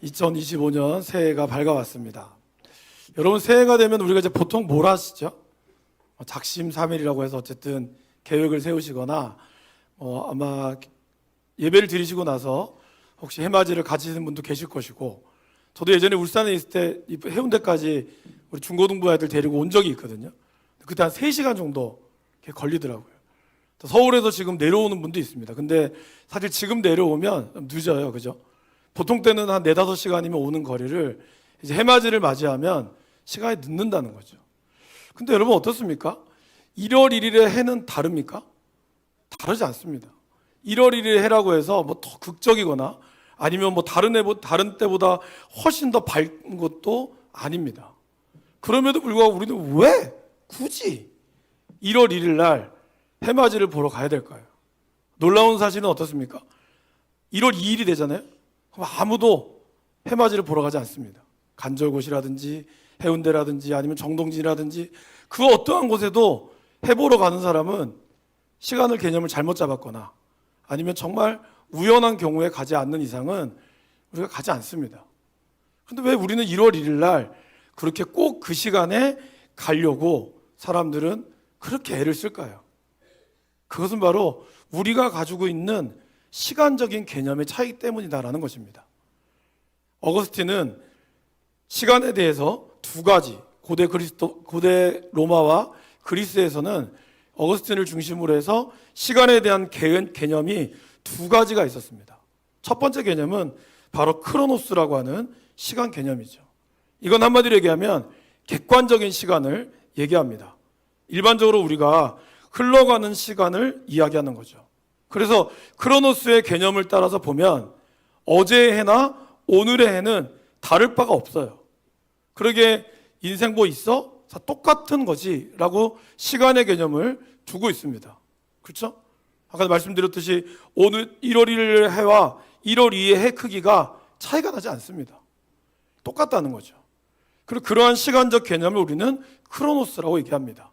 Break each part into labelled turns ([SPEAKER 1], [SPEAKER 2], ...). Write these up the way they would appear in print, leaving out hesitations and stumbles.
[SPEAKER 1] 2025년 새해가 밝아왔습니다. 여러분, 새해가 되면 우리가 이제 보통 뭘 하시죠? 작심삼일이라고 해서 어쨌든 계획을 세우시거나 아마 예배를 드리시고 나서 혹시 해맞이를 가지시는 분도 계실 것이고, 저도 예전에 울산에 있을 때 해운대까지 우리 중고등부 아이들 데리고 온 적이 있거든요. 그때 한 3시간 정도 걸리더라고요. 서울에서 지금 내려오는 분도 있습니다. 근데 사실 지금 내려오면 좀 늦어요, 그죠? 보통 때는 한 4-5시간이면 오는 거리를 이제 해맞이를 맞이하면 시간이 늦는다는 거죠. 근데 여러분 어떻습니까? 1월 1일의 해는 다릅니까? 다르지 않습니다. 1월 1일의 해라고 해서 뭐 더 극적이거나 아니면 뭐 다른 때보다 훨씬 더 밝은 것도 아닙니다. 그럼에도 불구하고 우리는 왜 굳이 1월 1일 날 해맞이를 보러 가야 될까요? 놀라운 사실은 어떻습니까? 1월 2일이 되잖아요. 그럼 아무도 해맞이를 보러 가지 않습니다. 간절곶이라든지 해운대라든지 아니면 정동진이라든지 그 어떠한 곳에도 해 보러 가는 사람은 시간을 개념을 잘못 잡았거나 아니면 정말 우연한 경우에 가지 않는 이상은 우리가 가지 않습니다. 그런데 왜 우리는 1월 1일 날 그렇게 꼭 그 시간에 가려고 사람들은 그렇게 애를 쓸까요? 그것은 바로 우리가 가지고 있는 시간적인 개념의 차이 때문이다라는 것입니다. 어거스틴은 시간에 대해서 두 가지, 고대 로마와 그리스에서는 어거스틴을 중심으로 해서 시간에 대한 개념이 두 가지가 있었습니다. 첫 번째 개념은 바로 크로노스라고 하는 시간 개념이죠. 이건 한마디로 얘기하면 객관적인 시간을 얘기합니다. 일반적으로 우리가 흘러가는 시간을 이야기하는 거죠. 그래서 크로노스의 개념을 따라서 보면 어제의 해나 오늘의 해는 다를 바가 없어요. 그러게 인생 뭐 있어? 다 똑같은 거지 라고 시간의 개념을 두고 있습니다. 그렇죠? 아까 말씀드렸듯이 오늘 1월 1일의 해와 1월 2일의 해 크기가 차이가 나지 않습니다. 똑같다는 거죠. 그리고 그러한 시간적 개념을 우리는 크로노스라고 얘기합니다.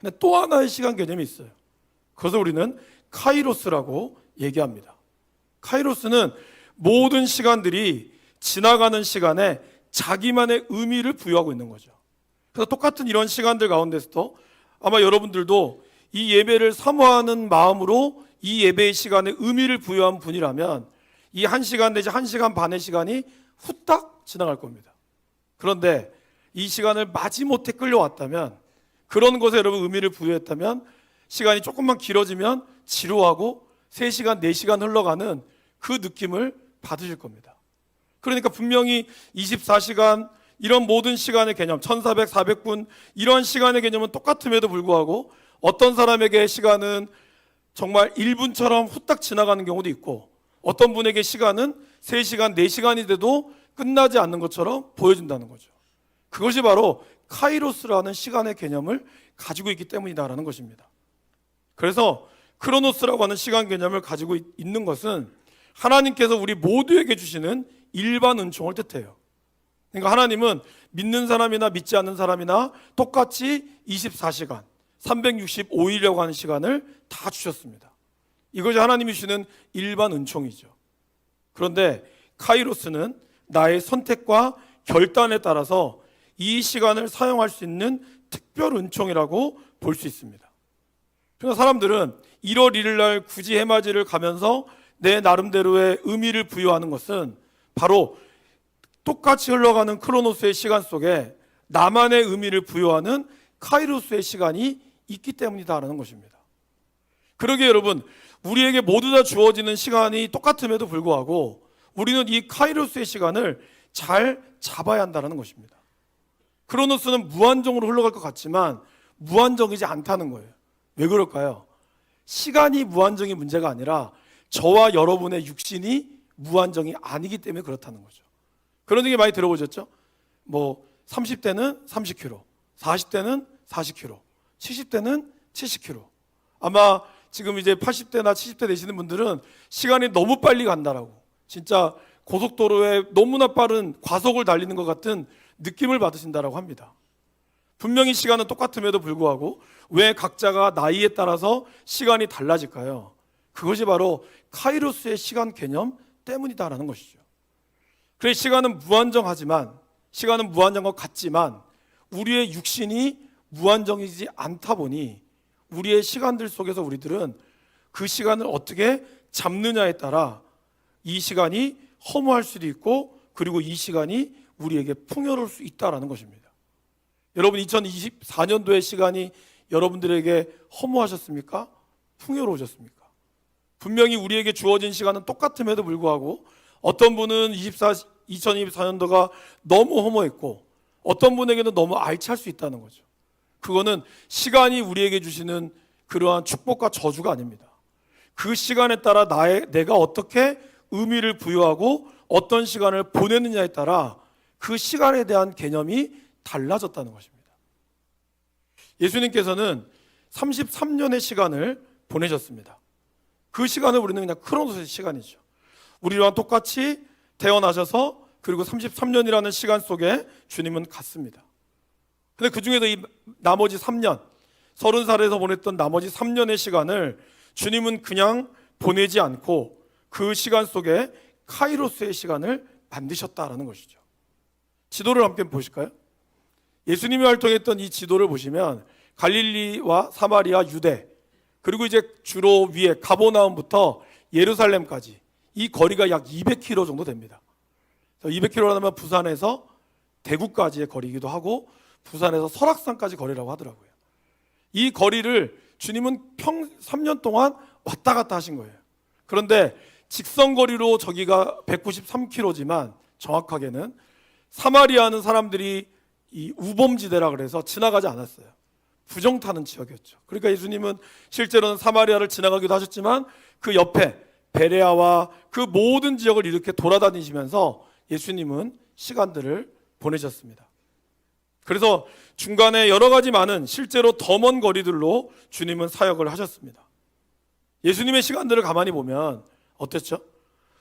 [SPEAKER 1] 근데 또 하나의 시간 개념이 있어요. 그것을 우리는 카이로스라고 얘기합니다. 카이로스는 모든 시간들이 지나가는 시간에 자기만의 의미를 부여하고 있는 거죠. 그래서 똑같은 이런 시간들 가운데서도 아마 여러분들도 이 예배를 사모하는 마음으로 이 예배의 시간에 의미를 부여한 분이라면 이 1시간 내지 1시간 반의 시간이 후딱 지나갈 겁니다. 그런데 이 시간을 마지못해 끌려왔다면, 그런 것에 여러분 의미를 부여했다면 시간이 조금만 길어지면 지루하고 3시간, 4시간 흘러가는 그 느낌을 받으실 겁니다. 그러니까 분명히 24시간 이런 모든 시간의 개념, 1400, 400분 이런 시간의 개념은 똑같음에도 불구하고 어떤 사람에게 시간은 정말 1분처럼 후딱 지나가는 경우도 있고 어떤 분에게 시간은 3시간, 4시간이 돼도 끝나지 않는 것처럼 보여준다는 거죠. 그것이 바로 카이로스라는 시간의 개념을 가지고 있기 때문이다라는 것입니다. 그래서 크로노스라고 하는 시간 개념을 가지고 있는 것은 하나님께서 우리 모두에게 주시는 일반 은총을 뜻해요. 그러니까 하나님은 믿는 사람이나 믿지 않는 사람이나 똑같이 24시간, 365일이라고 하는 시간을 다 주셨습니다. 이것이 하나님이 주시는 일반 은총이죠. 그런데 카이로스는 나의 선택과 결단에 따라서 이 시간을 사용할 수 있는 특별 은총이라고 볼 수 있습니다. 그래서 사람들은 1월 1일 날 굳이 해맞이를 가면서 내 나름대로의 의미를 부여하는 것은 바로 똑같이 흘러가는 크로노스의 시간 속에 나만의 의미를 부여하는 카이로스의 시간이 있기 때문이다라는 것입니다. 그러기에 여러분, 우리에게 모두 다 주어지는 시간이 똑같음에도 불구하고 우리는 이 카이로스의 시간을 잘 잡아야 한다는 것입니다. 크로노스는 무한정으로 흘러갈 것 같지만 무한정이지 않다는 거예요. 왜 그럴까요? 시간이 무한정이 문제가 아니라 저와 여러분의 육신이 무한정이 아니기 때문에 그렇다는 거죠. 그런 얘기 많이 들어보셨죠? 뭐 30대는 30km, 40대는 40km, 70대는 70km. 아마 지금 이제 80대나 70대 되시는 분들은 시간이 너무 빨리 간다라고, 진짜 고속도로에 너무나 빠른 과속을 달리는 것 같은 느낌을 받으신다라고 합니다. 분명히 시간은 똑같음에도 불구하고 왜 각자가 나이에 따라서 시간이 달라질까요? 그것이 바로 카이로스의 시간 개념 때문이다라는 것이죠. 그래서 시간은 무한정하지만, 시간은 무한정한 것 같지만 우리의 육신이 무한정이지 않다 보니 우리의 시간들 속에서 우리들은 그 시간을 어떻게 잡느냐에 따라 이 시간이 허무할 수도 있고, 그리고 이 시간이 우리에게 풍요로울 수 있다라는 것입니다. 여러분, 2024년도의 시간이 여러분들에게 허무하셨습니까? 풍요로우셨습니까? 분명히 우리에게 주어진 시간은 똑같음에도 불구하고 어떤 분은 2024년도가 너무 허무했고 어떤 분에게는 너무 알찰 수 있다는 거죠. 그거는 시간이 우리에게 주시는 그러한 축복과 저주가 아닙니다. 그 시간에 따라 내가 어떻게 의미를 부여하고 어떤 시간을 보내느냐에 따라 그 시간에 대한 개념이 달라졌다는 것입니다. 예수님께서는 33년의 시간을 보내셨습니다. 그 시간을 우리는 그냥 크로노스의 시간이죠. 우리랑 똑같이 태어나셔서 그리고 33년이라는 시간 속에 주님은 갔습니다. 근데 그 중에서 이 나머지 3년, 30살에서 보냈던 나머지 3년의 시간을 주님은 그냥 보내지 않고 그 시간 속에 카이로스의 시간을 만드셨다라는 것이죠. 지도를 함께 보실까요? 예수님이 활동했던 이 지도를 보시면 갈릴리와 사마리아, 유대, 그리고 이제 주로 위에 가보나움부터 예루살렘까지 이 거리가 약 200km 정도 됩니다. 200km라면 부산에서 대구까지의 거리이기도 하고 부산에서 설악산까지 거리라고 하더라고요. 이 거리를 주님은 3년 동안 왔다 갔다 하신 거예요. 그런데 직선거리로 저기가 193km지만 정확하게는 사마리아는 사람들이 이 우범지대라 그래서 지나가지 않았어요. 부정타는 지역이었죠. 그러니까 예수님은 실제로는 사마리아를 지나가기도 하셨지만 그 옆에 베레아와 그 모든 지역을 이렇게 돌아다니시면서 예수님은 시간들을 보내셨습니다. 그래서 중간에 여러 가지 많은 실제로 더 먼 거리들로 주님은 사역을 하셨습니다. 예수님의 시간들을 가만히 보면 어땠죠?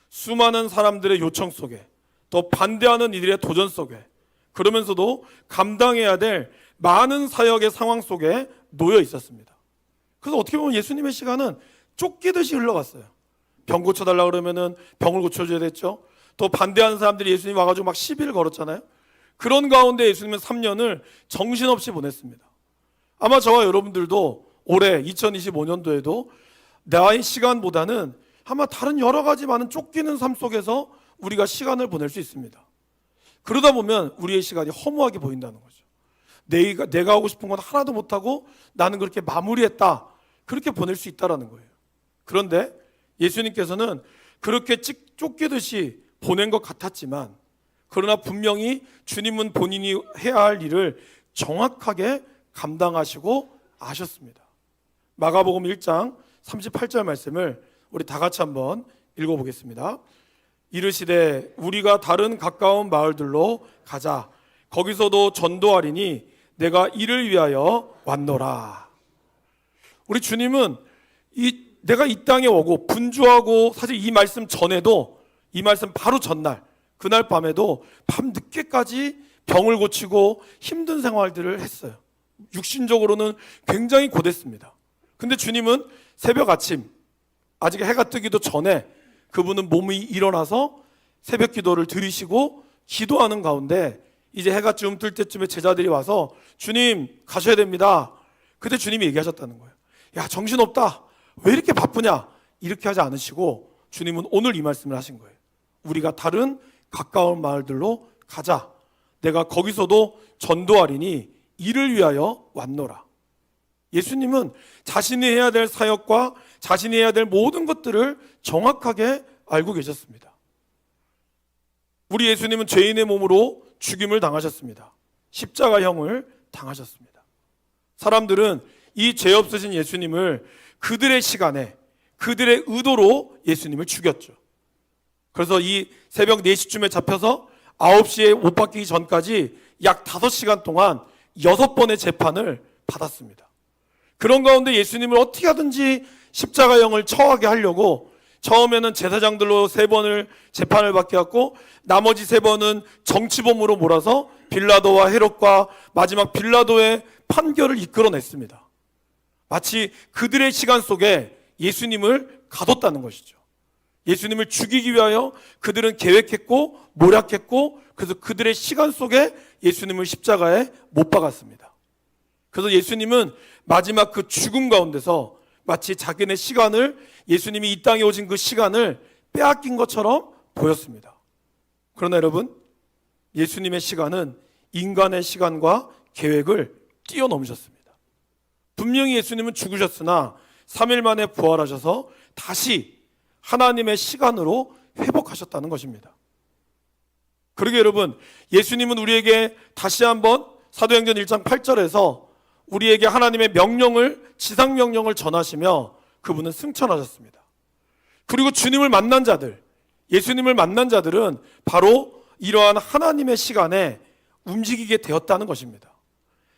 [SPEAKER 1] 수많은 사람들의 요청 속에, 또 반대하는 이들의 도전 속에, 그러면서도 감당해야 될 많은 사역의 상황 속에 놓여 있었습니다. 그래서 어떻게 보면 예수님의 시간은 쫓기듯이 흘러갔어요. 병 고쳐달라고 그러면은 병을 고쳐줘야 됐죠. 또 반대하는 사람들이 예수님 와가지고 막 시비를 걸었잖아요. 그런 가운데 예수님은 3년을 정신없이 보냈습니다. 아마 저와 여러분들도 올해 2025년도에도 나의 시간보다는 아마 다른 여러 가지 많은 쫓기는 삶 속에서 우리가 시간을 보낼 수 있습니다. 그러다 보면 우리의 시간이 허무하게 보인다는 거죠. 내가 하고 싶은 건 하나도 못하고 나는 그렇게 마무리했다, 그렇게 보낼 수 있다는 거예요. 그런데 예수님께서는 그렇게 쫓기듯이 보낸 것 같았지만, 그러나 분명히 주님은 본인이 해야 할 일을 정확하게 감당하시고 아셨습니다. 마가복음 1장 38절 말씀을 우리 다 같이 한번 읽어보겠습니다. 이르시되 우리가 다른 가까운 마을들로 가자. 거기서도 전도하리니 내가 이를 위하여 왔노라. 우리 주님은 내가 이 땅에 오고 분주하고, 사실 이 말씀 전에도, 이 말씀 바로 전날, 그날 밤에도 밤 늦게까지 병을 고치고 힘든 생활들을 했어요. 육신적으로는 굉장히 고됐습니다. 근데 주님은 새벽 아침, 아직 해가 뜨기도 전에 그분은 몸이 일어나서 새벽 기도를 드리시고 기도하는 가운데 이제 해가 좀 뜰 때쯤에 제자들이 와서 주님 가셔야 됩니다. 그때 주님이 얘기하셨다는 거예요. 야, 정신없다, 왜 이렇게 바쁘냐, 이렇게 하지 않으시고 주님은 오늘 이 말씀을 하신 거예요. 우리가 다른 가까운 마을들로 가자. 내가 거기서도 전도하리니 이를 위하여 왔노라. 예수님은 자신이 해야 될 사역과 자신이 해야 될 모든 것들을 정확하게 알고 계셨습니다. 우리 예수님은 죄인의 몸으로 죽임을 당하셨습니다. 십자가형을 당하셨습니다. 사람들은 이 죄 없으신 예수님을 그들의 시간에, 그들의 의도로 예수님을 죽였죠. 그래서 이 새벽 4시쯤에 잡혀서 9시에 못 박히기 전까지 약 5시간 동안 6번의 재판을 받았습니다. 그런 가운데 예수님을 어떻게 하든지 십자가형을 처하게 하려고 처음에는 제사장들로 3번을 재판을 받게 했고, 나머지 3번은 정치범으로 몰아서 빌라도와 헤롯과 마지막 빌라도의 판결을 이끌어냈습니다. 마치 그들의 시간 속에 예수님을 가뒀다는 것이죠. 예수님을 죽이기 위하여 그들은 계획했고 모략했고, 그래서 그들의 시간 속에 예수님을 십자가에 못 박았습니다. 그래서 예수님은 마지막 그 죽음 가운데서 마치 자기네 시간을, 예수님이 이 땅에 오신 그 시간을 빼앗긴 것처럼 보였습니다. 그러나 여러분, 예수님의 시간은 인간의 시간과 계획을 뛰어넘으셨습니다. 분명히 예수님은 죽으셨으나 3일 만에 부활하셔서 다시 하나님의 시간으로 회복하셨다는 것입니다. 그러게 여러분, 예수님은 우리에게 다시 한번 사도행전 1장 8절에서 우리에게 하나님의 명령을, 지상명령을 전하시며 그분은 승천하셨습니다. 그리고 주님을 만난 자들, 예수님을 만난 자들은 바로 이러한 하나님의 시간에 움직이게 되었다는 것입니다.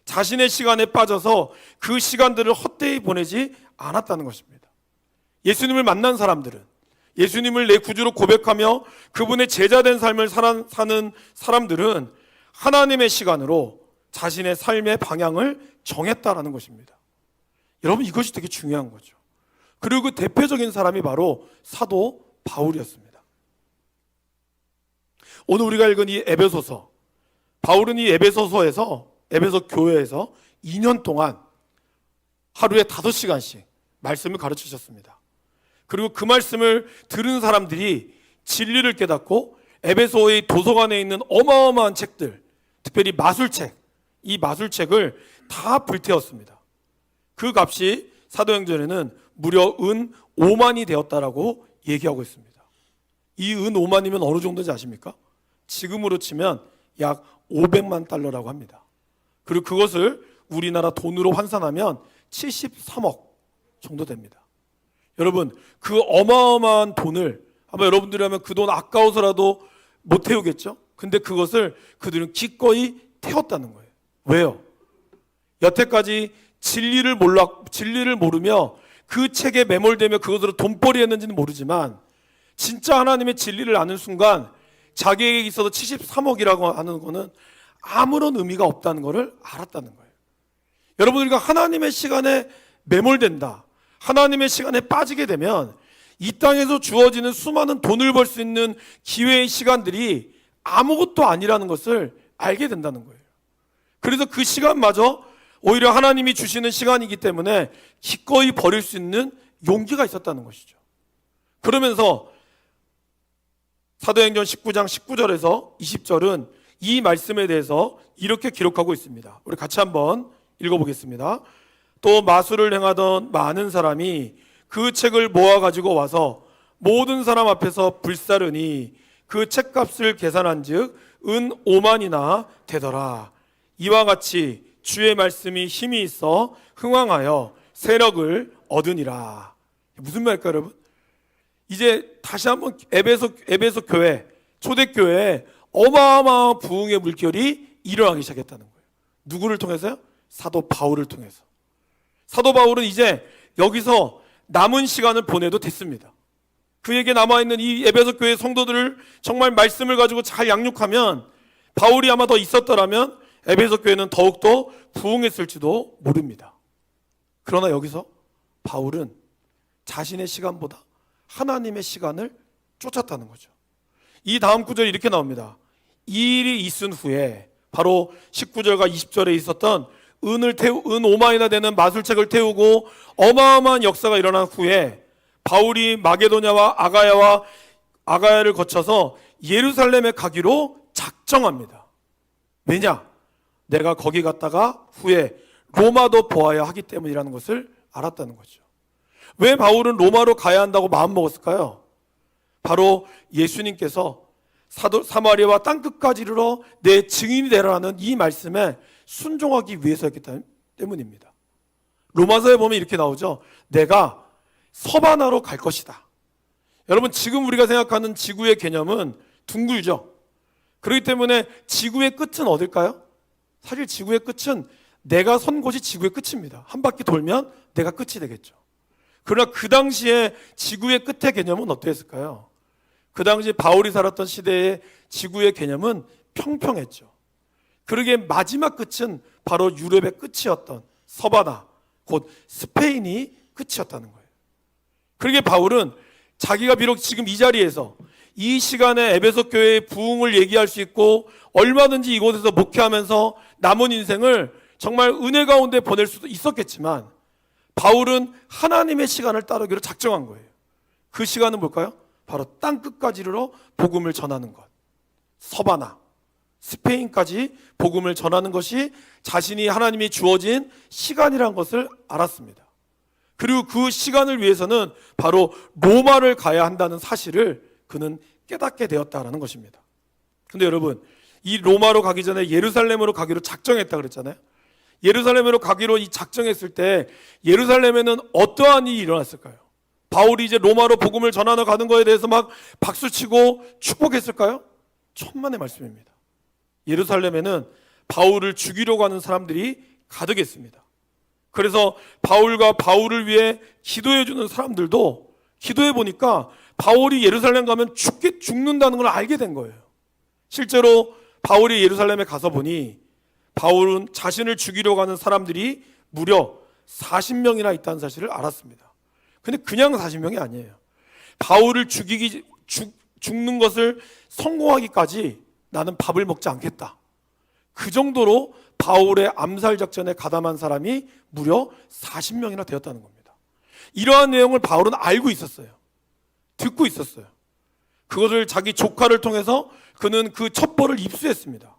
[SPEAKER 1] 자신의 시간에 빠져서 그 시간들을 헛되이 보내지 않았다는 것입니다. 예수님을 만난 사람들은, 예수님을 내 구주로 고백하며 그분의 제자된 삶을 사는 사람들은 하나님의 시간으로 자신의 삶의 방향을 정했다라는 것입니다. 여러분, 이것이 되게 중요한 거죠. 그리고 그 대표적인 사람이 바로 사도 바울이었습니다. 오늘 우리가 읽은 이 에베소서, 바울은 이 에베소 교회에서 2년 동안 하루에 5시간씩 말씀을 가르치셨습니다. 그리고 그 말씀을 들은 사람들이 진리를 깨닫고 에베소의 도서관에 있는 어마어마한 책들, 특별히 마술책, 이 마술책을 다 불태웠습니다. 그 값이 사도행전에는 무려 은 5만이 되었다라고 얘기하고 있습니다. 이 은 5만이면 어느 정도인지 아십니까? 지금으로 치면 약 500만 달러라고 합니다. 그리고 그것을 우리나라 돈으로 환산하면 73억 정도 됩니다. 여러분, 그 어마어마한 돈을 아마 여러분들이 하면 그 돈 아까워서라도 못 태우겠죠? 근데 그것을 그들은 기꺼이 태웠다는 거예요. 왜요? 여태까지 진리를 모르며 그 책에 매몰되며 그것으로 돈벌이 했는지는 모르지만 진짜 하나님의 진리를 아는 순간 자기에게 있어서 73억이라고 하는 거는 아무런 의미가 없다는 것을 알았다는 거예요. 여러분, 우리가 하나님의 시간에 매몰된다, 하나님의 시간에 빠지게 되면 이 땅에서 주어지는 수많은 돈을 벌 수 있는 기회의 시간들이 아무것도 아니라는 것을 알게 된다는 거예요. 그래서 그 시간마저 오히려 하나님이 주시는 시간이기 때문에 기꺼이 버릴 수 있는 용기가 있었다는 것이죠. 그러면서 사도행전 19장 19절에서 20절은 이 말씀에 대해서 이렇게 기록하고 있습니다. 우리 같이 한번 읽어보겠습니다. 또 마술을 행하던 많은 사람이 그 책을 모아가지고 와서 모든 사람 앞에서 불사르니 그 책값을 계산한 즉 은 5만이나 되더라. 이와 같이 주의 말씀이 힘이 있어 흥왕하여 세력을 얻으니라. 무슨 말일까요, 여러분? 이제 다시 한번 에베소 교회, 초대교회에 어마어마한 부흥의 물결이 일어나기 시작했다는 거예요. 누구를 통해서요? 사도 바울을 통해서. 사도 바울은 이제 여기서 남은 시간을 보내도 됐습니다. 그에게 남아있는 이 에베소 교회 성도들을 정말 말씀을 가지고 잘 양육하면, 바울이 아마 더 있었더라면 에베소 교회는 더욱더 부흥했을지도 모릅니다. 그러나 여기서 바울은 자신의 시간보다 하나님의 시간을 쫓았다는 거죠. 이 다음 구절이 이렇게 나옵니다. 이 일이 있은 후에, 바로 19절과 20절에 있었던 은 5만이나 되는 마술책을 태우고 어마어마한 역사가 일어난 후에 바울이 마게도냐와 아가야를 거쳐서 예루살렘에 가기로 작정합니다. 왜냐? 내가 거기 갔다가 후에 로마도 보아야 하기 때문이라는 것을 알았다는 거죠. 왜 바울은 로마로 가야 한다고 마음먹었을까요? 바로 예수님께서 사마리아와 땅끝까지 이르러 내 증인이 되라는 이 말씀에 순종하기 위해서였기 때문입니다. 로마서에 보면 이렇게 나오죠. 내가 서바나로 갈 것이다. 여러분, 지금 우리가 생각하는 지구의 개념은 둥글죠. 그렇기 때문에 지구의 끝은 어딜까요? 사실 지구의 끝은 내가 선 곳이 지구의 끝입니다. 한 바퀴 돌면 내가 끝이 되겠죠. 그러나 그 당시에 지구의 끝의 개념은 어땠을까요? 그 당시 바울이 살았던 시대의 지구의 개념은 평평했죠. 그러기에 마지막 끝은 바로 유럽의 끝이었던 서바나, 곧 스페인이 끝이었다는 거예요. 그러기에 바울은 자기가 비록 지금 이 자리에서 이 시간에 에베소 교회의 부흥을 얘기할 수 있고 얼마든지 이곳에서 목회하면서 남은 인생을 정말 은혜 가운데 보낼 수도 있었겠지만 바울은 하나님의 시간을 따르기로 작정한 거예요. 그 시간은 뭘까요? 바로 땅끝까지 이르러 복음을 전하는 것. 서바나, 스페인까지 복음을 전하는 것이 자신이 하나님이 주어진 시간이라는 것을 알았습니다. 그리고 그 시간을 위해서는 바로 로마를 가야 한다는 사실을 그는 깨닫게 되었다라는 것입니다. 근데 여러분, 이 로마로 가기 전에 예루살렘으로 가기로 작정했다 그랬잖아요. 예루살렘으로 가기로 이 작정했을 때 예루살렘에는 어떠한 일이 일어났을까요? 바울이 이제 로마로 복음을 전하러 가는 거에 대해서 막 박수치고 축복했을까요? 천만의 말씀입니다. 예루살렘에는 바울을 죽이려고 하는 사람들이 가득했습니다. 그래서 바울과 바울을 위해 기도해 주는 사람들도 기도해 보니까 바울이 예루살렘 가면 죽는다는 걸 알게 된 거예요. 실제로 바울이 예루살렘에 가서 보니 바울은 자신을 죽이려고 하는 사람들이 무려 40명이나 있다는 사실을 알았습니다. 근데 그냥 40명이 아니에요. 바울을 죽는 것을 성공하기까지 나는 밥을 먹지 않겠다. 그 정도로 바울의 암살 작전에 가담한 사람이 무려 40명이나 되었다는 겁니다. 이러한 내용을 바울은 알고 있었어요. 듣고 있었어요. 그것을 자기 조카를 통해서 그는 그 첩보를 입수했습니다.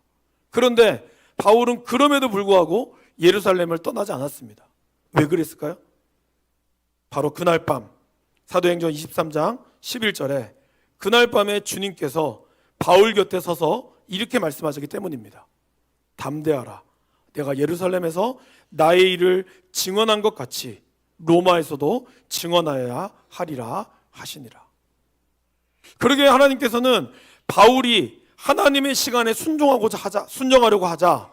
[SPEAKER 1] 그런데 바울은 그럼에도 불구하고 예루살렘을 떠나지 않았습니다. 왜 그랬을까요? 바로 그날 밤 사도행전 23장 11절에 그날 밤에 주님께서 바울 곁에 서서 이렇게 말씀하셨기 때문입니다. 담대하라. 내가 예루살렘에서 나의 일을 증언한 것 같이 로마에서도 증언하여야 하리라 하시니라. 그러게 하나님께서는 바울이 하나님의 시간에 순종하려고 하자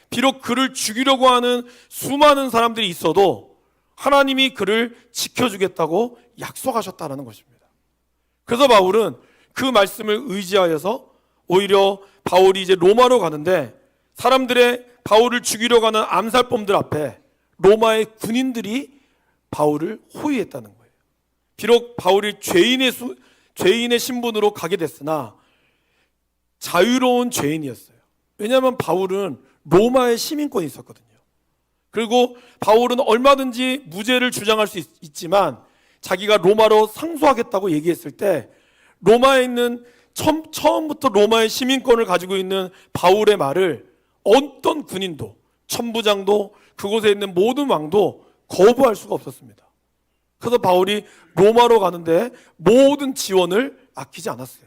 [SPEAKER 1] 비록 그를 죽이려고 하는 수많은 사람들이 있어도 하나님이 그를 지켜주겠다고 약속하셨다는 것입니다. 그래서 바울은 그 말씀을 의지하여서 오히려 바울이 이제 로마로 가는데 사람들의 바울을 죽이려고 하는 암살범들 앞에 로마의 군인들이 바울을 호위했다는 거예요. 비록 바울이 죄인의 신분으로 가게 됐으나 자유로운 죄인이었어요. 왜냐하면 바울은 로마의 시민권이 있었거든요. 그리고 바울은 얼마든지 무죄를 주장할 수 있지만 자기가 로마로 상소하겠다고 얘기했을 때 로마에 있는 처음부터 로마의 시민권을 가지고 있는 바울의 말을 어떤 군인도 천부장도 그곳에 있는 모든 왕도 거부할 수가 없었습니다. 그래서 바울이 로마로 가는데 모든 지원을 아끼지 않았어요.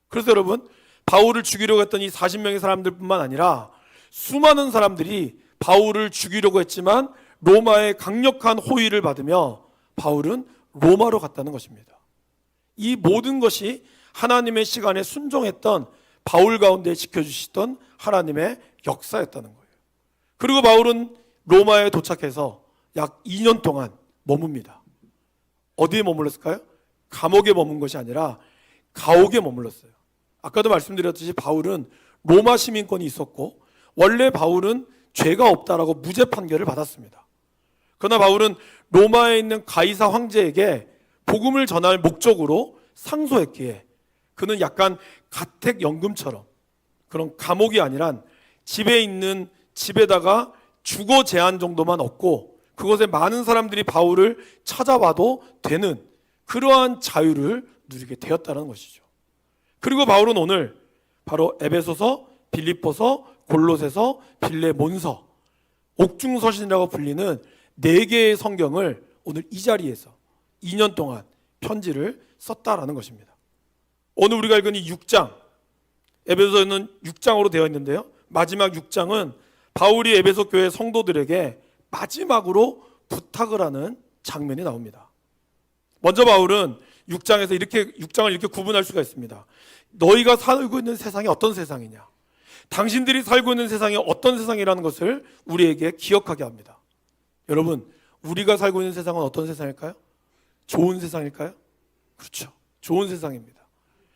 [SPEAKER 1] 그래서 여러분, 바울을 죽이려고 했던 이 40명의 사람들뿐만 아니라 수많은 사람들이 바울을 죽이려고 했지만 로마의 강력한 호위를 받으며 바울은 로마로 갔다는 것입니다. 이 모든 것이 하나님의 시간에 순종했던 바울 가운데 지켜주시던 하나님의 역사였다는 거예요. 그리고 바울은 로마에 도착해서 약 2년 동안 머뭅니다. 어디에 머물렀을까요? 감옥에 머문 것이 아니라 가옥에 머물렀어요. 아까도 말씀드렸듯이 바울은 로마 시민권이 있었고 원래 바울은 죄가 없다라고 무죄 판결을 받았습니다. 그러나 바울은 로마에 있는 가이사 황제에게 복음을 전할 목적으로 상소했기에 그는 약간 가택연금처럼 그런 감옥이 아니라 집에다가 주거 제한 정도만 얻고 그곳에 많은 사람들이 바울을 찾아와도 되는 그러한 자유를 누리게 되었다는 것이죠. 그리고 바울은 오늘 바로 에베소서, 빌립보서, 골로새서, 빌레몬서, 옥중서신이라고 불리는 4개의 성경을 오늘 이 자리에서 2년 동안 편지를 썼다라는 것입니다. 오늘 우리가 읽은 이 6장, 에베소서는 6장으로 되어 있는데요. 마지막 6장은 바울이 에베소 교회 성도들에게 마지막으로 부탁을 하는 장면이 나옵니다. 먼저 바울은 6장을 이렇게 구분할 수가 있습니다. 너희가 살고 있는 세상이 어떤 세상이냐? 당신들이 살고 있는 세상이 어떤 세상이라는 것을 우리에게 기억하게 합니다. 여러분, 우리가 살고 있는 세상은 어떤 세상일까요? 좋은 세상일까요? 그렇죠. 좋은 세상입니다.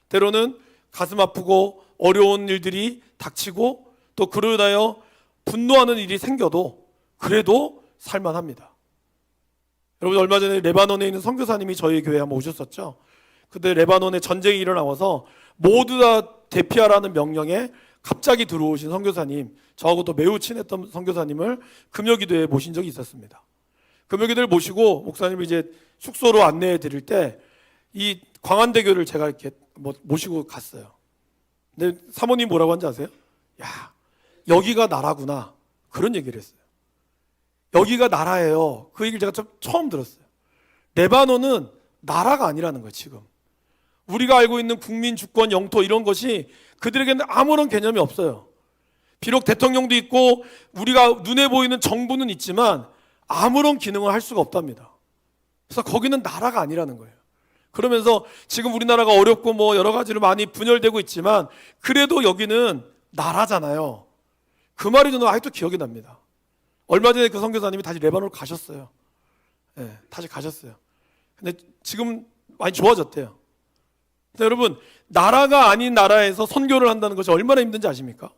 [SPEAKER 1] 때로는 가슴 아프고 어려운 일들이 닥치고 또 그로 인하여 분노하는 일이 생겨도 그래도 살만합니다. 여러분, 얼마 전에 레바논에 있는 선교사님이 저희 교회에 한번 오셨었죠. 그때 레바논에 전쟁이 일어나서 모두 다 대피하라는 명령에 갑자기 들어오신 선교사님, 저하고 또 매우 친했던 선교사님을 금요기도에 모신 적이 있었습니다. 금요기도를 모시고 목사님을 이제 숙소로 안내해 드릴 때 이 광안대교를 제가 이렇게 모시고 갔어요. 근데 사모님 뭐라고 한지 아세요? 야, 여기가 나라구나. 그런 얘기를 했어요. 여기가 나라예요. 그 얘기를 제가 좀 처음 들었어요. 레바논은 나라가 아니라는 거예요, 지금. 우리가 알고 있는 국민, 주권, 영토 이런 것이 그들에게는 아무런 개념이 없어요. 비록 대통령도 있고 우리가 눈에 보이는 정부는 있지만 아무런 기능을 할 수가 없답니다. 그래서 거기는 나라가 아니라는 거예요. 그러면서 지금 우리나라가 어렵고 여러 가지로 많이 분열되고 있지만 그래도 여기는 나라잖아요. 그 말이 저는 아직도 기억이 납니다. 얼마 전에 그 선교사님이 다시 레바논을 가셨어요. 네, 다시 가셨어요. 근데 지금 많이 좋아졌대요. 근데 여러분, 나라가 아닌 나라에서 선교를 한다는 것이 얼마나 힘든지 아십니까?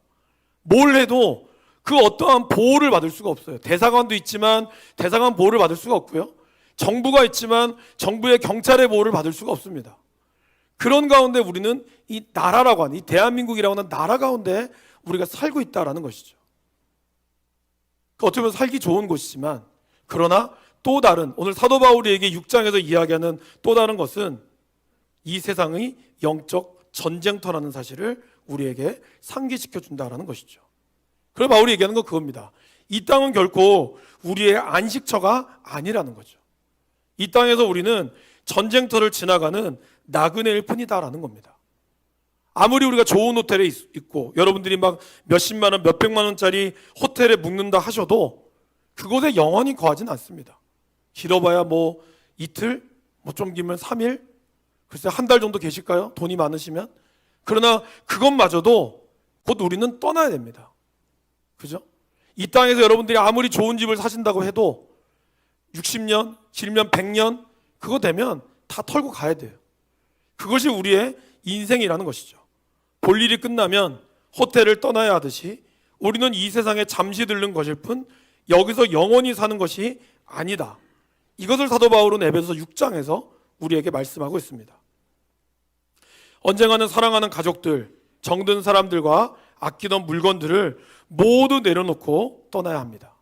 [SPEAKER 1] 뭘 해도 그 어떠한 보호를 받을 수가 없어요. 대사관도 있지만 대사관 보호를 받을 수가 없고요. 정부가 있지만 정부의 경찰의 보호를 받을 수가 없습니다. 그런 가운데 우리는 이 나라라고 하는, 이 대한민국이라고 하는 나라 가운데 우리가 살고 있다라는 것이죠. 어떻게 보면 살기 좋은 곳이지만, 그러나 또 다른, 오늘 사도 바울에게 6장에서 이야기하는 또 다른 것은 이 세상의 영적 전쟁터라는 사실을 우리에게 상기시켜 준다라는 것이죠. 그래서 바울이 얘기하는 건 그겁니다. 이 땅은 결코 우리의 안식처가 아니라는 거죠. 이 땅에서 우리는 전쟁터를 지나가는 나그네일 뿐이다라는 겁니다. 아무리 우리가 좋은 호텔에 있고 여러분들이 막 몇십만 원, 몇백만 원짜리 호텔에 묵는다 하셔도 그곳에 영원히 거하진 않습니다. 길어봐야 이틀, 좀 길면 3일, 글쎄 한 달 정도 계실까요? 돈이 많으시면. 그러나 그것마저도 곧 우리는 떠나야 됩니다. 그죠? 이 땅에서 여러분들이 아무리 좋은 집을 사신다고 해도 60년, 길면 100년 그거 되면 다 털고 가야 돼요. 그것이 우리의 인생이라는 것이죠. 볼 일이 끝나면 호텔을 떠나야 하듯이 우리는 이 세상에 잠시 들른 것일 뿐 여기서 영원히 사는 것이 아니다. 이것을 사도 바울은 에베소 6장에서 우리에게 말씀하고 있습니다. 언젠가는 사랑하는 가족들, 정든 사람들과 아끼던 물건들을 모두 내려놓고 떠나야 합니다.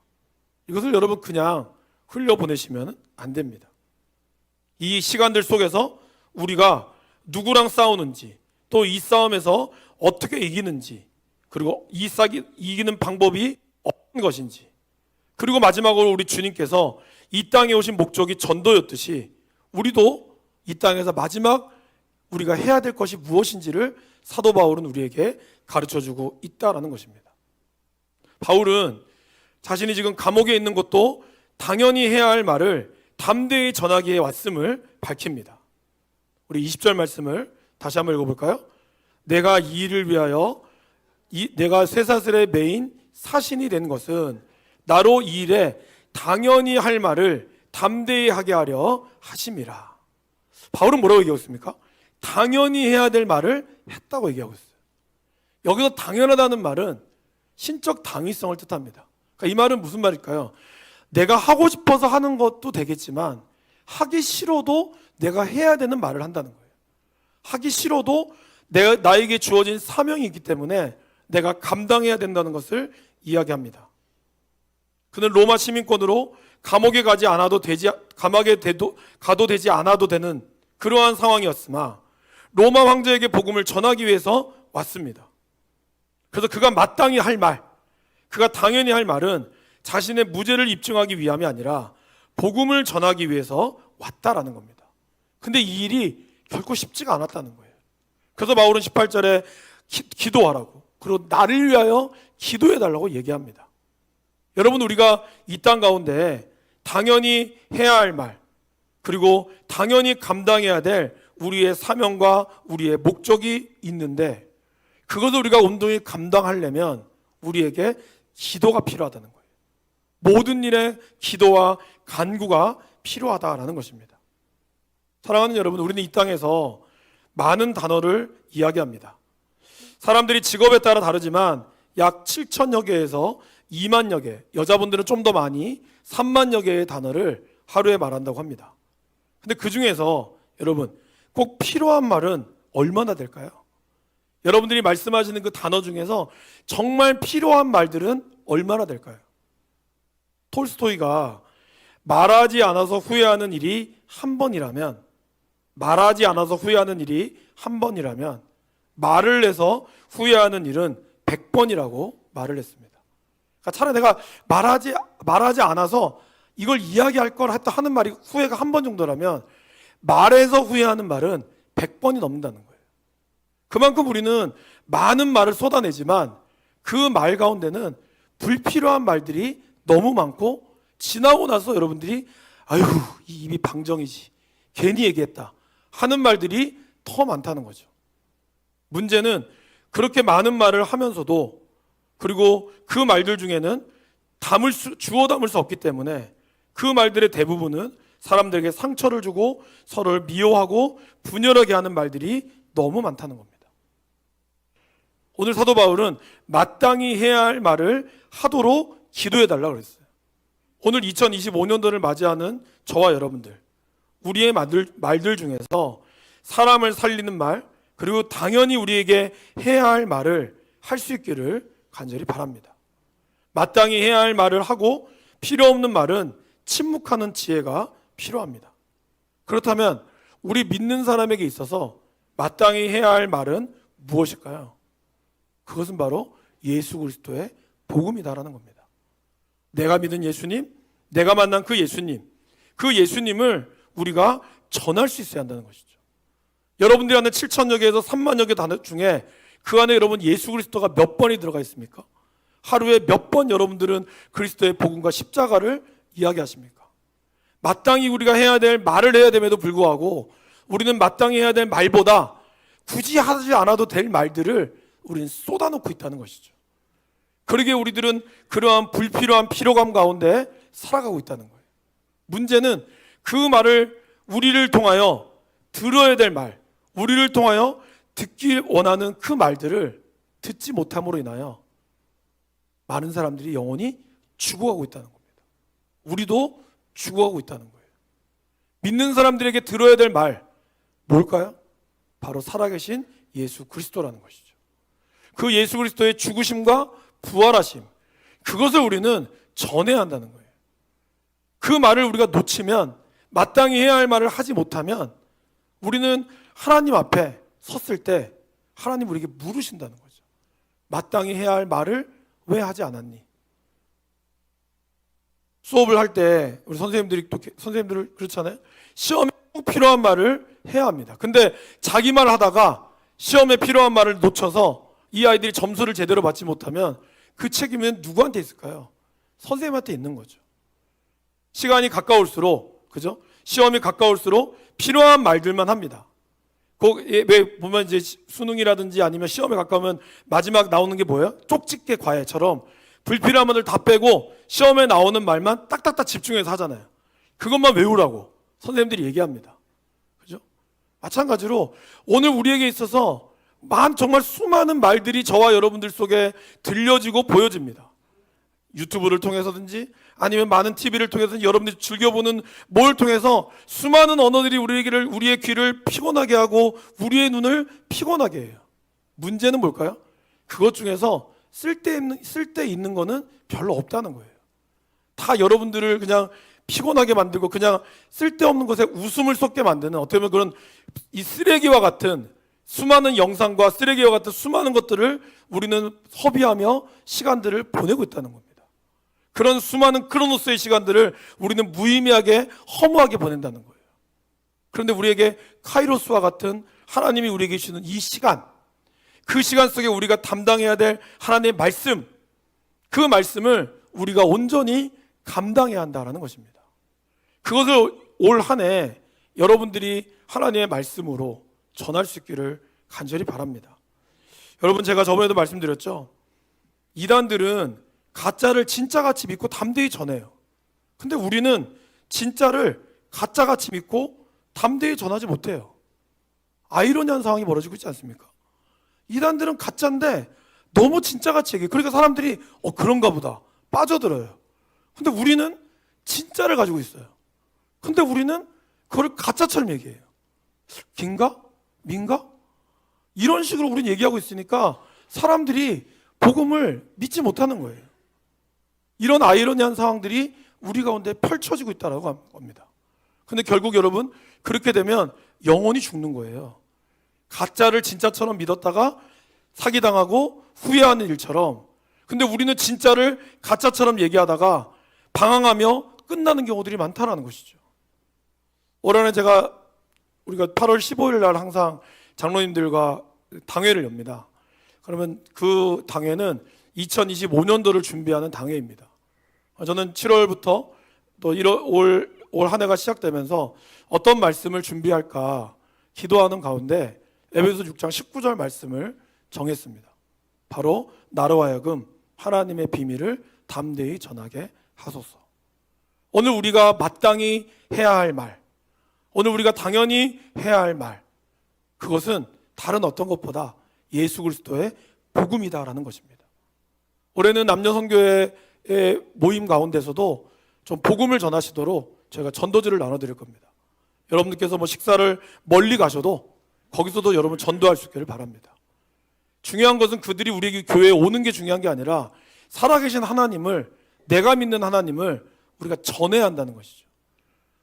[SPEAKER 1] 이것을 여러분 그냥 흘려보내시면 안 됩니다. 이 시간들 속에서 우리가 누구랑 싸우는지, 또 이 싸움에서 어떻게 이기는지, 그리고 이기는 방법이 어떤 것인지, 그리고 마지막으로 우리 주님께서 이 땅에 오신 목적이 전도였듯이 우리도 이 땅에서 마지막 우리가 해야 될 것이 무엇인지를 사도 바울은 우리에게 가르쳐주고 있다라는 것입니다. 바울은 자신이 지금 감옥에 있는 것도 당연히 해야 할 말을 담대히 전하기에 왔음을 밝힙니다. 우리 20절 말씀을 다시 한번 읽어볼까요? 내가 이 일을 위하여 내가 쇠사슬에 매인 사신이 된 것은 나로 이 일에 당연히 할 말을 담대히 하게 하려 하심이라. 바울은 뭐라고 얘기하고 있습니까? 당연히 해야 될 말을 했다고 얘기하고 있어요. 여기서 당연하다는 말은 신적 당위성을 뜻합니다. 그러니까 이 말은 무슨 말일까요? 내가 하고 싶어서 하는 것도 되겠지만 하기 싫어도 내가 해야 되는 말을 한다는 거예요. 하기 싫어도 나에게 주어진 사명이 있기 때문에 내가 감당해야 된다는 것을 이야기합니다. 그는 로마 시민권으로 감옥에 가도 되지 않아도 되는 그러한 상황이었으나 로마 황제에게 복음을 전하기 위해서 왔습니다. 그래서 그가 마땅히 할 말, 그가 당연히 할 말은 자신의 무죄를 입증하기 위함이 아니라 복음을 전하기 위해서 왔다라는 겁니다. 근데 이 일이 결코 쉽지가 않았다는 거예요. 그래서 바울은 18절에 기도하라고, 그리고 나를 위하여 기도해달라고 얘기합니다. 여러분, 우리가 이 땅 가운데 당연히 해야 할 말, 그리고 당연히 감당해야 될 우리의 사명과 우리의 목적이 있는데 그것을 우리가 온전히 감당하려면 우리에게 기도가 필요하다는 거예요. 모든 일에 기도와 간구가 필요하다라는 것입니다. 사랑하는 여러분, 우리는 이 땅에서 많은 단어를 이야기합니다. 사람들이 직업에 따라 다르지만 약 7천여 개에서 2만여 개, 여자분들은 좀 더 많이 3만여 개의 단어를 하루에 말한다고 합니다. 근데 그 중에서 여러분, 꼭 필요한 말은 얼마나 될까요? 여러분들이 말씀하시는 그 단어 중에서 정말 필요한 말들은 얼마나 될까요? 톨스토이가 말하지 않아서 후회하는 일이 한 번이라면, 말하지 않아서 후회하는 일이 한 번이라면 말을 해서 후회하는 일은 100번이라고 말을 했습니다. 그러니까 차라리 내가 말하지 않아서 이걸 이야기할 걸 했다 하는 말이 후회가 한 번 정도라면 말해서 후회하는 말은 100번이 넘는다는 거예요. 그만큼 우리는 많은 말을 쏟아내지만 그 말 가운데는 불필요한 말들이 너무 많고, 지나고 나서 여러분들이 아유, 이 입이 방정이지, 괜히 얘기했다 하는 말들이 더 많다는 거죠. 문제는 그렇게 많은 말을 하면서도, 그리고 그 말들 중에는 주워 담을 수 없기 때문에 그 말들의 대부분은 사람들에게 상처를 주고 서로를 미워하고 분열하게 하는 말들이 너무 많다는 겁니다. 오늘 사도 바울은 마땅히 해야 할 말을 하도록 기도해달라고 그랬어요. 오늘 2025년도를 맞이하는 저와 여러분들, 우리의 말들 중에서 사람을 살리는 말, 그리고 당연히 우리에게 해야 할 말을 할 수 있기를 간절히 바랍니다. 마땅히 해야 할 말을 하고 필요 없는 말은 침묵하는 지혜가 필요합니다. 그렇다면 우리 믿는 사람에게 있어서 마땅히 해야 할 말은 무엇일까요? 그것은 바로 예수 그리스도의 복음이다라는 겁니다. 내가 믿은 예수님, 내가 만난 그 예수님을 우리가 전할 수 있어야 한다는 것이죠. 여러분들이 아는 7천여 개에서 3만여 개 단어 중에 그 안에 여러분 예수 그리스도가 몇 번이 들어가 있습니까? 하루에 몇 번 여러분들은 그리스도의 복음과 십자가를 이야기하십니까? 마땅히 우리가 해야 될 말을 해야 됨에도 불구하고 우리는 마땅히 해야 될 말보다 굳이 하지 않아도 될 말들을 우리는 쏟아놓고 있다는 것이죠. 그러기에 우리들은 그러한 불필요한 피로감 가운데 살아가고 있다는 거예요. 문제는 그 말을 우리를 통하여 들어야 될 말, 우리를 통하여 듣길 원하는 그 말들을 듣지 못함으로 인하여 많은 사람들이 영원히 죽어가고 있다는 겁니다. 우리도 죽어가고 있다는 거예요. 믿는 사람들에게 들어야 될 말, 뭘까요? 바로 살아계신 예수 그리스도라는 것이죠. 그 예수 그리스도의 죽으심과 부활하심, 그것을 우리는 전해야 한다는 거예요. 그 말을 우리가 놓치면, 마땅히 해야 할 말을 하지 못하면 우리는 하나님 앞에 섰을 때 하나님 우리에게 물으신다는 거죠. 마땅히 해야 할 말을 왜 하지 않았니? 수업을 할 때 우리 선생님들을 그렇잖아요. 시험에 꼭 필요한 말을 해야 합니다. 근데 자기 말 하다가 시험에 필요한 말을 놓쳐서 이 아이들이 점수를 제대로 받지 못하면 그 책임은 누구한테 있을까요? 선생님한테 있는 거죠. 시간이 가까울수록, 그죠? 시험이 가까울수록 필요한 말들만 합니다. 왜 보면 이제 수능이라든지 아니면 시험에 가까우면 마지막 나오는 게 뭐예요? 쪽집게 과외처럼 불필요한 말을 다 빼고 시험에 나오는 말만 딱딱딱 집중해서 하잖아요. 그것만 외우라고 선생님들이 얘기합니다. 그죠? 마찬가지로 오늘 우리에게 있어서 정말 수많은 말들이 저와 여러분들 속에 들려지고 보여집니다. 유튜브를 통해서든지 아니면 많은 TV를 통해서 여러분들이 즐겨보는 뭘 통해서 수많은 언어들이 우리의 귀를 피곤하게 하고 우리의 눈을 피곤하게 해요. 문제는 뭘까요? 그것 중에서 쓸데 있는 거는 별로 없다는 거예요. 다 여러분들을 그냥 피곤하게 만들고 그냥 쓸데없는 것에 웃음을 쏟게 만드는, 어떻게 보면 그런 이 쓰레기와 같은 수많은 영상과 쓰레기와 같은 수많은 것들을 우리는 허비하며 시간들을 보내고 있다는 겁니다. 그런 수많은 크로노스의 시간들을 우리는 무의미하게 허무하게 보낸다는 거예요. 그런데 우리에게 카이로스와 같은 하나님이 우리에게 주시는 이 시간, 그 시간 속에 우리가 담당해야 될 하나님의 말씀, 그 말씀을 우리가 온전히 감당해야 한다는 것입니다. 그것을 올 한 해 여러분들이 하나님의 말씀으로 전할 수 있기를 간절히 바랍니다. 여러분, 제가 저번에도 말씀드렸죠. 이단들은 가짜를 진짜같이 믿고 담대히 전해요. 근데 우리는 진짜를 가짜같이 믿고 담대히 전하지 못해요. 아이러니한 상황이 벌어지고 있지 않습니까? 이단들은 가짜인데 너무 진짜같이 얘기해요. 그러니까 사람들이 그런가 보다 빠져들어요. 근데 우리는 진짜를 가지고 있어요. 근데 우리는 그걸 가짜처럼 얘기해요. 긴가? 민가? 이런 식으로 우리는 얘기하고 있으니까 사람들이 복음을 믿지 못하는 거예요. 이런 아이러니한 상황들이 우리 가운데 펼쳐지고 있다고 합니다. 근데 결국 여러분, 그렇게 되면 영혼이 죽는 거예요. 가짜를 진짜처럼 믿었다가 사기당하고 후회하는 일처럼. 근데 우리는 진짜를 가짜처럼 얘기하다가 방황하며 끝나는 경우들이 많다는 것이죠. 올 한해 우리가 8월 15일 날 항상 장로님들과 당회를 엽니다. 그러면 그 당회는 2025년도를 준비하는 당회입니다. 저는 7월부터 또 올 한 해가 시작되면서 어떤 말씀을 준비할까 기도하는 가운데 에베소 6장 19절 말씀을 정했습니다. 바로 나로 하여금 하나님의 비밀을 담대히 전하게 하소서. 오늘 우리가 마땅히 해야 할 말, 오늘 우리가 당연히 해야 할 말, 그것은 다른 어떤 것보다 예수 그리스도의 복음이다라는 것입니다. 올해는 남녀선교회 모임 가운데서도 좀 복음을 전하시도록 저희가 전도지를 나눠드릴 겁니다. 여러분들께서 식사를 멀리 가셔도 거기서도 여러분 전도할 수 있기를 바랍니다. 중요한 것은 그들이 우리 교회에 오는 게 중요한 게 아니라 살아계신 하나님을, 내가 믿는 하나님을 우리가 전해야 한다는 것이죠.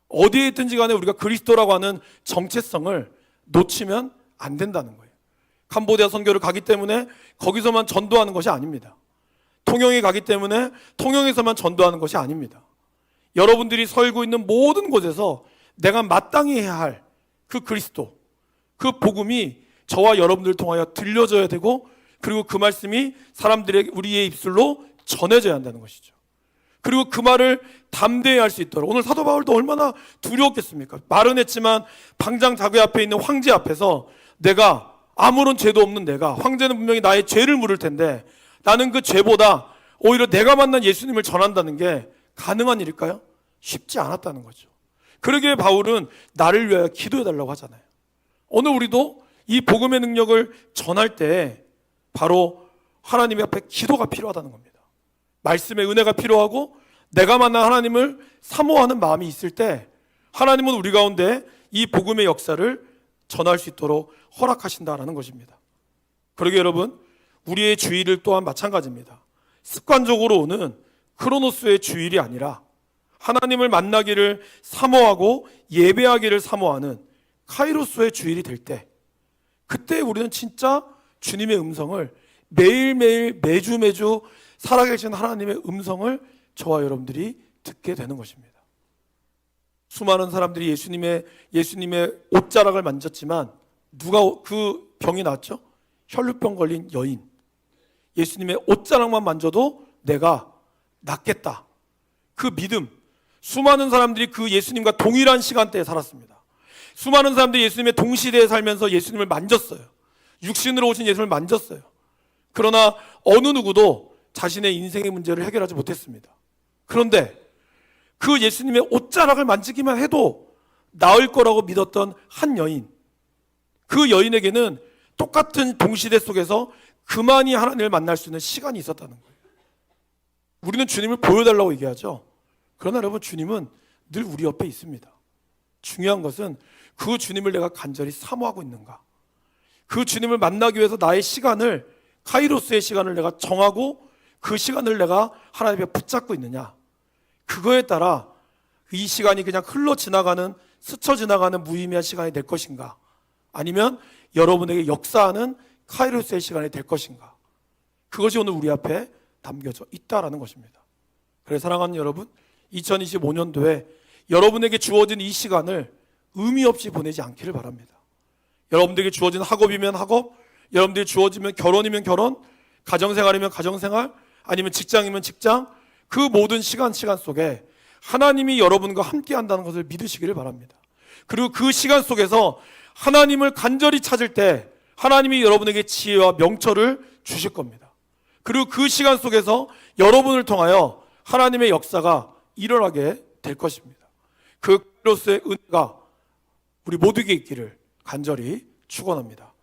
[SPEAKER 1] 어디에 있든지 간에 우리가 그리스도라고 하는 정체성을 놓치면 안 된다는 거예요. 캄보디아 선교를 가기 때문에 거기서만 전도하는 것이 아닙니다. 통영에 가기 때문에 통영에서만 전도하는 것이 아닙니다. 여러분들이 살고 있는 모든 곳에서 내가 마땅히 해야 할 그 그리스도, 그 복음이 저와 여러분들을 통하여 들려져야 되고, 그리고 그 말씀이 사람들에게 우리의 입술로 전해져야 한다는 것이죠. 그리고 그 말을 담대히 할 수 있도록, 오늘 사도 바울도 얼마나 두려웠겠습니까? 말은 했지만 방장 자귀 앞에 있는 황제 앞에서 내가 아무런 죄도 없는 내가, 황제는 분명히 나의 죄를 물을 텐데 나는 그 죄보다 오히려 내가 만난 예수님을 전한다는 게 가능한 일일까요? 쉽지 않았다는 거죠. 그러기에 바울은 나를 위하여 기도해달라고 하잖아요. 오늘 우리도 이 복음의 능력을 전할 때 바로 하나님 앞에 기도가 필요하다는 겁니다. 말씀의 은혜가 필요하고 내가 만난 하나님을 사모하는 마음이 있을 때 하나님은 우리 가운데 이 복음의 역사를 전할 수 있도록 허락하신다라는 것입니다. 그러게 여러분, 우리의 주일 또한 마찬가지입니다. 습관적으로 오는 크로노스의 주일이 아니라 하나님을 만나기를 사모하고 예배하기를 사모하는 카이로스의 주일이 될 때, 그때 우리는 진짜 주님의 음성을 매일매일 매주 살아계신 하나님의 음성을 저와 여러분들이 듣게 되는 것입니다. 수많은 사람들이 예수님의 옷자락을 만졌지만 누가 그 병이 낫죠? 혈루병 걸린 여인. 예수님의 옷자락만 만져도 내가 낫겠다. 그 믿음. 수많은 사람들이 그 예수님과 동일한 시간대에 살았습니다. 수많은 사람들이 예수님의 동시대에 살면서 예수님을 만졌어요. 육신으로 오신 예수님을 만졌어요. 그러나 어느 누구도 자신의 인생의 문제를 해결하지 못했습니다. 그런데 그 예수님의 옷자락을 만지기만 해도 나을 거라고 믿었던 한 여인, 그 여인에게는 똑같은 동시대 속에서 그만이 하나님을 만날 수 있는 시간이 있었다는 거예요. 우리는 주님을 보여달라고 얘기하죠. 그러나 여러분, 주님은 늘 우리 옆에 있습니다. 중요한 것은 그 주님을 내가 간절히 사모하고 있는가, 그 주님을 만나기 위해서 나의 시간을, 카이로스의 시간을 내가 정하고 그 시간을 내가 하나님 앞에 붙잡고 있느냐, 그거에 따라 이 시간이 그냥 흘러 지나가는, 스쳐 지나가는 무의미한 시간이 될 것인가, 아니면 여러분에게 역사하는 카이로스의 시간이 될 것인가, 그것이 오늘 우리 앞에 담겨져 있다라는 것입니다. 그래서 사랑하는 여러분, 2025년도에 여러분에게 주어진 이 시간을 의미 없이 보내지 않기를 바랍니다. 여러분들에게 주어진 학업이면 학업, 여러분들에게 주어지면 결혼이면 결혼, 가정생활이면 가정생활, 아니면 직장이면 직장, 그 모든 시간 속에 하나님이 여러분과 함께 한다는 것을 믿으시기를 바랍니다. 그리고 그 시간 속에서 하나님을 간절히 찾을 때 하나님이 여러분에게 지혜와 명철을 주실 겁니다. 그리고 그 시간 속에서 여러분을 통하여 하나님의 역사가 일어나게 될 것입니다. 그 카이로스의 은혜가 우리 모두에게 있기를 간절히 축원합니다.